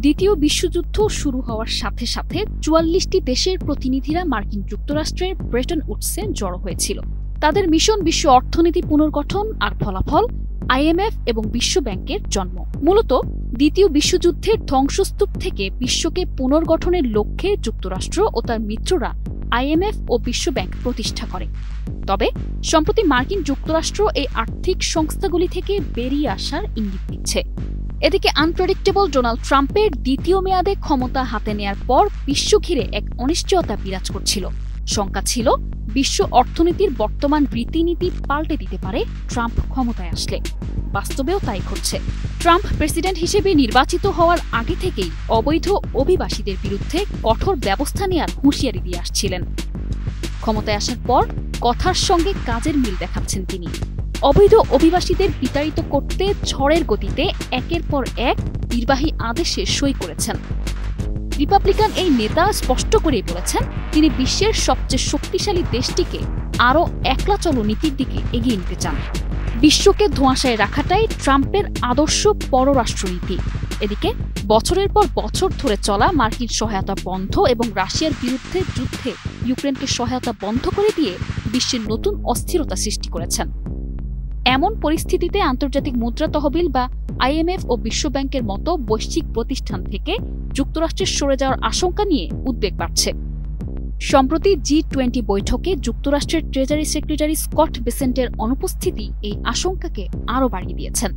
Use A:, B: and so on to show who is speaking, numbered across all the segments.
A: দ্বিতীয় বিশ্বযুদ্ধ শুরু হওয়ার সাথে সাথে ৪৪টি দেশের প্রতিনিধিরা মার্কিন যুক্তরাষ্ট্রের ব্রেটন উডসে জড়ো হয়েছিল। তাদের মিশন বিশ্ব অর্থনীতি পুনর্গঠন আর ফলাফল আইএমএফ এবং বিশ্ব ব্যাংকের জন্ম। মূলত দ্বিতীয় বিশ্বযুদ্ধের ধ্বংসস্তূপ থেকে বিশ্বকে পুনর্গঠনের লক্ষ্যে যুক্তরাষ্ট্র ও তার মিত্ররা আইএমএফ ও বিশ্ব ব্যাংক প্রতিষ্ঠা করে। তবে সম্প্রতি মার্কিন যুক্তরাষ্ট্র এই আর্থিক সংস্থাগুলি থেকে বেরিয়ে আসার ইঙ্গিত দিচ্ছে। এদিকে আনপ্রেডিক্টেবল ডোনাল্ড ট্রাম্পের দ্বিতীয় মেয়াদে ক্ষমতা হাতে নেয়ার পর বিশ্ব ঘিরে এক অনিশ্চয়তা বিরাজ করছিল। শঙ্কা ছিল বিশ্ব অর্থনীতির বর্তমান রীতিনীতি পাল্টে দিতে পারে ট্রাম্প ক্ষমতায় আসলে। বাস্তবেও তাই ঘটছে। ট্রাম্প প্রেসিডেন্ট হিসেবে নির্বাচিত হওয়ার আগে থেকেই অবৈধ অভিবাসীদের বিরুদ্ধে কঠোর ব্যবস্থা নেওয়ার হুঁশিয়ারি দিয়ে আসছিলেন। ক্ষমতায় আসার পর কথার সঙ্গে কাজের মিল দেখাচ্ছেন তিনি। অবৈধ অভিবাসীদের বিতাড়িত করতে ঝড়ের গতিতে একের পর এক নির্বাহী আদেশে সই করেছেন। রিপাবলিকান এই নেতা স্পষ্ট করেই বলেছেন তিনি বিশ্বের সবচেয়ে শক্তিশালী দেশটিকে আরও একলা চলো নীতির দিকে এগিয়ে নিতে চান। বিশ্বকে ধোঁয়াশায় রাখাটাই ট্রাম্পের আদর্শ পররাষ্ট্রনীতি। এদিকে বছরের পর বছর ধরে চলা মার্কিন সহায়তা বন্ধ এবং রাশিয়ার বিরুদ্ধে যুদ্ধে ইউক্রেনকে সহায়তা বন্ধ করে দিয়ে বিশ্বের নতুন অস্থিরতা সৃষ্টি করেছেন। এমন পরিস্থিতিতে আন্তর্জাতিক মুদ্রা তহবিল বা আইএমএফ ও বিশ্ব ব্যাংকের মতো বৈশ্বিক প্রতিষ্ঠান থেকে যুক্তরাষ্ট্রের সরে যাওয়ার আশঙ্কা নিয়ে উদ্বেগ বাড়ছে। সম্প্রতি G20 বৈঠকে যুক্তরাষ্ট্রের ট্রেজারি সেক্রেটারি স্কট বেসেন্টের অনুপস্থিতি এই আশঙ্কাকে আরও বাড়িয়ে দিয়েছেন।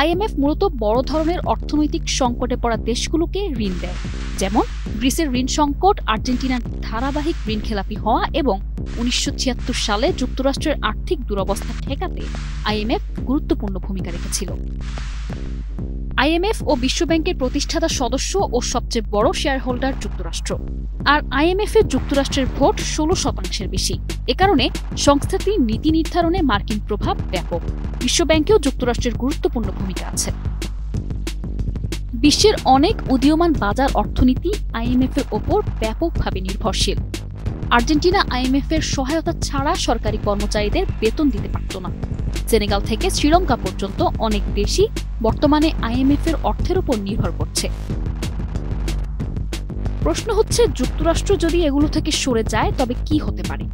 A: আইএমএফ মূলত বড় ধরনের অর্থনৈতিক সংকটে পড়া দেশগুলোকে ঋণ দেয়, যেমন গ্রিসের ঋণ সংকট, আর্জেন্টিনার ধারাবাহিক ঋণখেলাপি হওয়া এবং ১৯৭৬ সালে যুক্তরাষ্ট্রের আর্থিক দুরবস্থা ঠেকাতে আইএমএফ গুরুত্বপূর্ণ ভূমিকা রেখেছিল। আইএমএফ ও বিশ্ব ব্যাংকের প্রতিষ্ঠাতা সদস্য ও সবচেয়ে বড় শেয়ার হোল্ডার যুক্তরাষ্ট্র, আর আইএমএফ এর যুক্তরাষ্ট্রের ভোট ১৬% বেশি। এ কারণে সংস্থাটির নীতি নির্ধারণে মার্কিন প্রভাব ব্যাপক। বিশ্ব ব্যাংকেও যুক্তরাষ্ট্রের গুরুত্বপূর্ণ ভূমিকা আছে। বিশ্বের অনেক উদীয়মান বাজার অর্থনীতি আইএমএফ এর ওপর ব্যাপকভাবে নির্ভরশীল। আর্জেন্টিনা আইএমএফ এর সহায়তা ছাড়া সরকারি কর্মচারীদের বেতন দিতে পারত না। সেনেগাল থেকে শ্রীলঙ্কা পর্যন্ত অনেক দেশই বর্তমানে আইএমএফ এর অর্থের উপর নির্ভর করছে। প্রশ্ন হচ্ছে, যুক্তরাষ্ট্র যদি এগুলো থেকে সরে যায় তবে কি হতে পারে?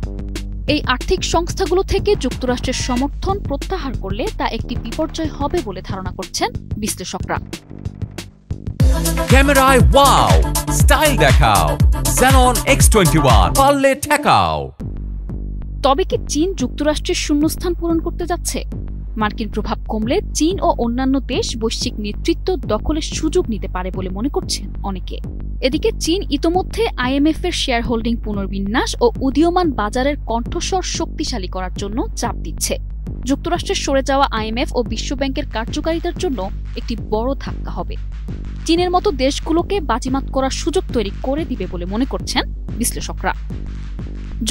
A: এই আর্থিক সংস্থাগুলো থেকে যুক্তরাষ্ট্রের সমর্থন প্রত্যাহার করলে তা একটি বিপর্যয় হবে বলে ধারণা করছেন বিশ্লেষকরা।
B: ক্যামেরায় ওয়াও, স্টাইল দেখাও, Xenon X21 পারলে ঠেকাও।
A: তবে কি চীন যুক্তরাষ্ট্রের শূন্যস্থান পূরণ করতে যাচ্ছে? মার্কিন প্রভাব কমলে চীন ও অন্যান্য দেশ বৈশ্বিক নেতৃত্ব দখলের সুযোগ নিতে পারে বলে মনে করছেন অনেকে। এদিকে চীন ইতোমধ্যে আইএমএফ এর শেয়ার হোল্ডিং পুনর্বিন্যাস ও উদীয়মান বাজারের কণ্ঠস্বর শক্তিশালী করার জন্য চাপ দিচ্ছে। যুক্তরাষ্ট্রের সরে যাওয়া আইএমএফ ও বিশ্ব ব্যাংকের কার্যকারিতার জন্য একটি বড় ধাক্কা হবে। চীনের মতো দেশগুলোকে বাজিমাত করার সুযোগ তৈরি করে দিবে বলে মনে করছেন বিশ্লেষকরা।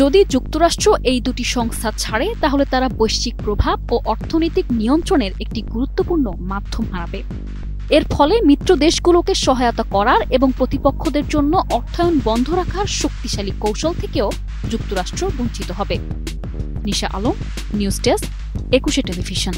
A: যদি যুক্তরাষ্ট্র এই দুটি সংস্থা ছাড়ে তাহলে তারা বৈশ্বিক প্রভাব ও অর্থনৈতিক নিয়ন্ত্রণের একটি গুরুত্বপূর্ণ মাধ্যম হারাবে। এর ফলে মিত্র দেশগুলোকে সহায়তা করার এবং প্রতিপক্ষদের জন্য অর্থায়ন বন্ধ রাখার শক্তিশালী কৌশল থেকেও যুক্তরাষ্ট্র বঞ্চিত হবে। নিশা আলম, নিউজ ডেস্ক, ২১ টেলিভিশন।